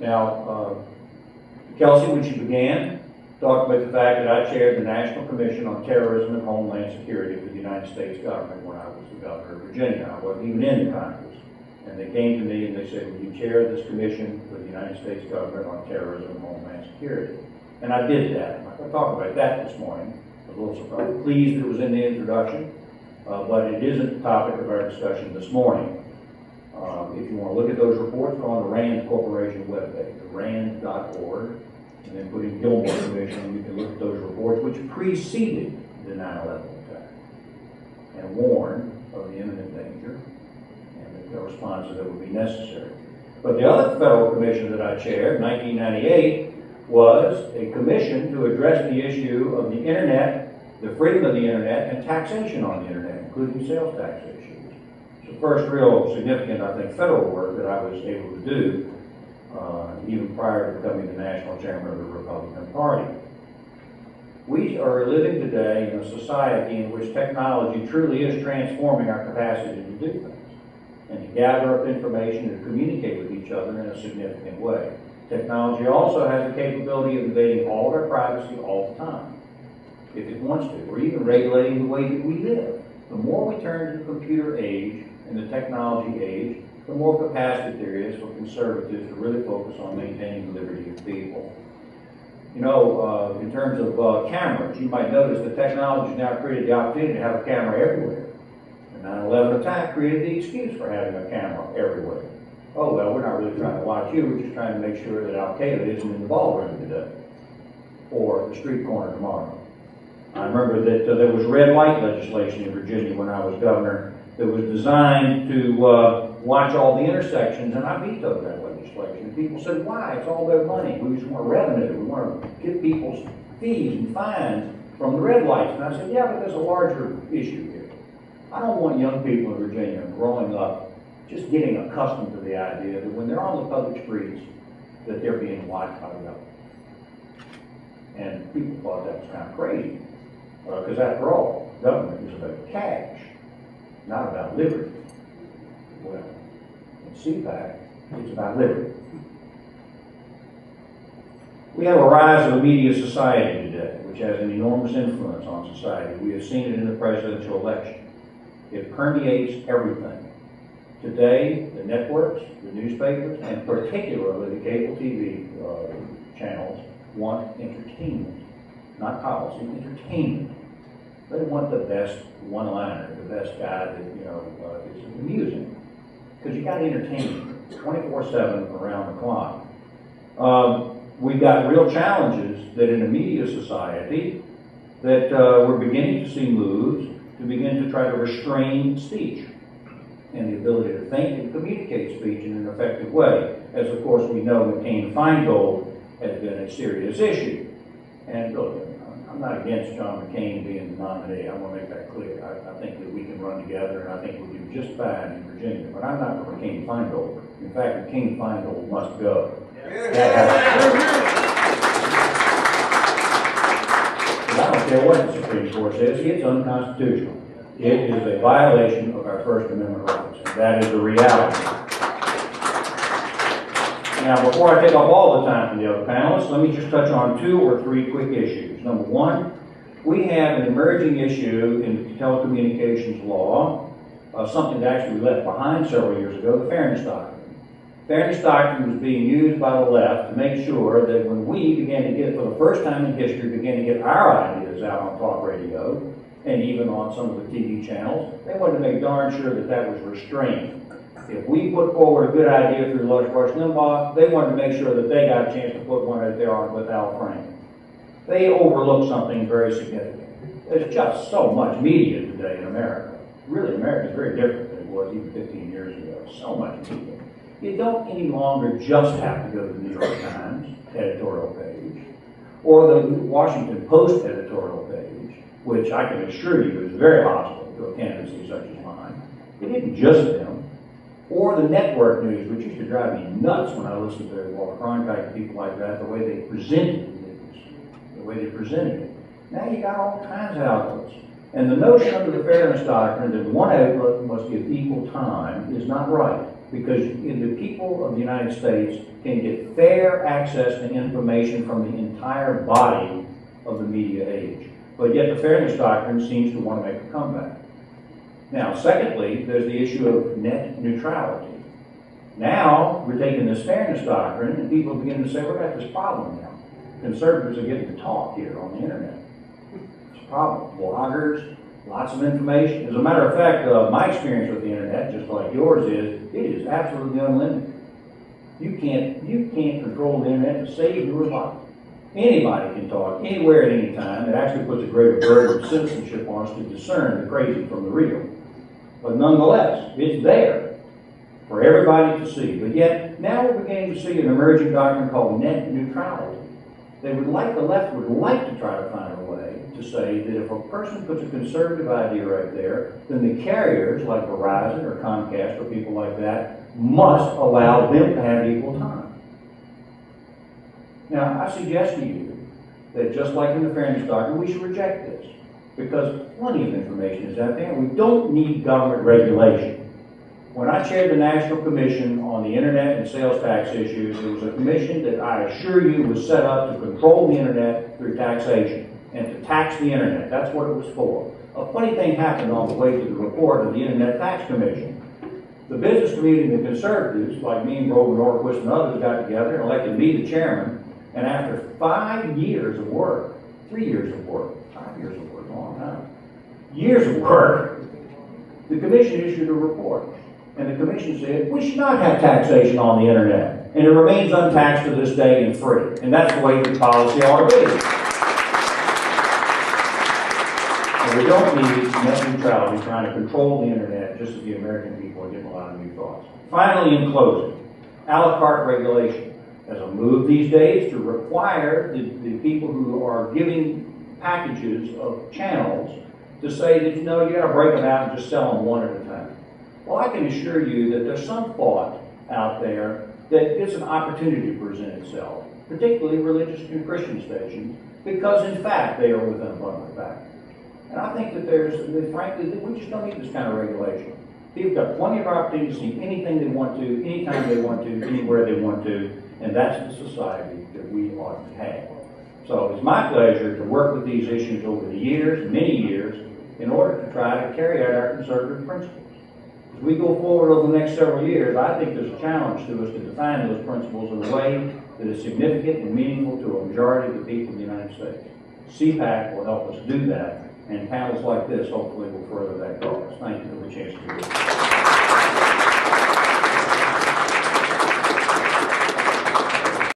Now, Kelsey, when she began, talked about the fact that I chaired the National Commission on Terrorism and Homeland Security for the United States government when I was the governor of Virginia. I wasn't even in the Congress. And they came to me and they said, will you chair this commission for the United States government on terrorism and homeland security? And I did that. I'm not going to talk about that this morning. I was a little surprised, pleased it was in the introduction, but it isn't the topic of our discussion this morning. If you want to look at those reports, go on the RAND Corporation webpage, rand.org, and then put in Gilmore Commission, and you can look at those reports which preceded the 9/11 attack and warned of the imminent danger and the responses that would be necessary. But the other federal commission that I chaired in 1998 was a commission to address the issue of the internet, the freedom of the internet, and taxation on the internet, including sales tax issues. It's the first real significant, I think, federal work that I was able to do, even prior to becoming the national chairman of the Republican Party. We are living today in a society in which technology truly is transforming our capacity to do things and to gather up information and communicate with each other in a significant way. Technology also has the capability of invading all of our privacy all the time, if it wants to, or even regulating the way that we live. The more we turn to the computer age and the technology age, the more capacity there is for conservatives to really focus on maintaining the liberty of people. You know, in terms of cameras, you might notice that technology has now created the opportunity to have a camera everywhere. The 9/11 attack created the excuse for having a camera everywhere. Oh, well, we're not really trying to watch you, we're just trying to make sure that Al-Qaeda isn't in the ballroom today or the street corner tomorrow. I remember that there was red light legislation in Virginia when I was governor that was designed to watch all the intersections, and I vetoed that legislation. And people said, why? It's all their money. We just want revenue. We want to get people's fees and fines from the red lights. And I said, yeah, but there's a larger issue here. I don't want young people in Virginia growing up just getting accustomed to the idea that when they're on the public streets, that they're being watched by the government. And people thought that was kind of crazy. Because after all, government is about cash, not about liberty. Well, in CPAC, it's about liberty. We have a rise of a media society today, which has an enormous influence on society. We have seen it in the presidential election. It permeates everything. Today, the networks, the newspapers, and particularly the cable TV channels want entertainment, not policy, entertainment. They want the best one-liner, the best guy that, you know, is amusing. Because you got to entertain 24/7 around the clock. We've got real challenges that in a media society that we're beginning to see moves to begin to try to restrain speech and the ability to think and communicate speech in an effective way. As of course we know, McCain-Feingold has been a serious issue. And look, I'm not against John McCain being the nominee. I want to make that clear. I think that we can run together, and I think we'll do just fine in Virginia. But I'm not for McCain-Feingold. In fact, McCain-Feingold must go. I don't care what the Supreme Court says. It's unconstitutional. It is a violation of our First Amendment rights. And that is the reality. Now, before I take up all the time from the other panelists, let me just touch on 2 or 3 quick issues. Number one, we have an emerging issue in the telecommunications law, something that actually we left behind several years ago, the Fairness Doctrine. Fairness Doctrine was being used by the left to make sure that when we began to get, for the first time in history, began to get our ideas out on talk radio, and even on some of the TV channels, they wanted to make darn sure that that was restrained. If we put forward a good idea through Rush Limbaugh, they wanted to make sure that they got a chance to put one out there on with Al Franken. They overlooked something very significant. There's just so much media today in America. Really, America is very different than it was even 15 years ago. So much media. You don't any longer just have to go to the New York Times editorial page or the Washington Post editorial page, which I can assure you is very hostile to a candidacy such as mine. It isn't just them. Or the network news, which used to drive me nuts when I listened to Walter Cronkite and people like that, the way they presented the news, the way they presented it. Now you got all kinds of outlets. And the notion under the Fairness Doctrine that one outlet must give equal time is not right. because the people of the United States can get fair access to information from the entire body of the media age. But yet the fairness doctrine seems to want to make a comeback. Now, secondly, there's the issue of net neutrality. Now, we're taking this fairness doctrine and people begin to say, we've got this problem now. Conservatives are getting to talk here on the internet. It's a problem. Bloggers, lots of information. As a matter of fact, my experience with the internet, just like yours is, it is absolutely unlimited. You can't control the internet to save your life. Anybody can talk anywhere at any time. It actually puts a greater burden of citizenship on us to discern the crazy from the real. But nonetheless, it's there for everybody to see. But yet, now we're beginning to see an emerging doctrine called net neutrality. The left would like to try to find a way to say that if a person puts a conservative idea right there, then the carriers like Verizon or Comcast or people like that must allow them to have equal time. Now, I suggest to you that just like in the fairness doctrine, we should reject this because plenty of information is out there and we don't need government regulation. When I chaired the National Commission on the Internet and Sales Tax Issues, it was a commission that I assure you was set up to control the Internet through taxation and to tax the Internet. That's what it was for. A funny thing happened on the way to the report of the Internet Tax Commission. The business community and the conservatives, like me and Grover Norquist and others, got together and elected me the chairman, and after 5 years of work, 3 years of work, 5 years of work, a long time, years of work, the commission issued a report. And the commission said, we should not have taxation on the internet. And it remains untaxed to this day and free. And that's the way the policy ought to be. And we don't need net neutrality trying to control the internet just as the American people are getting a lot of new thoughts. Finally, in closing, a la carte regulation as a move these days to require the people who are giving packages of channels to say that, you got to break them out and just sell them one at a time. Well, I can assure you that there's some thought out there that it's an opportunity to present itself, particularly religious and Christian stations, because in fact they are within a bundle pact. And I think that frankly, we just don't need this kind of regulation. People have got plenty of opportunity to see anything they want to, anytime they want to, anywhere they want to, and that's the society that we ought to have. So it's my pleasure to work with these issues over the years, many years, in order to try to carry out our conservative principles. As we go forward over the next several years, I think there's a challenge to us to define those principles in a way that is significant and meaningful to a majority of the people of the United States. CPAC will help us do that, and panels like this hopefully will further that cause. Thank you for the chance to do this.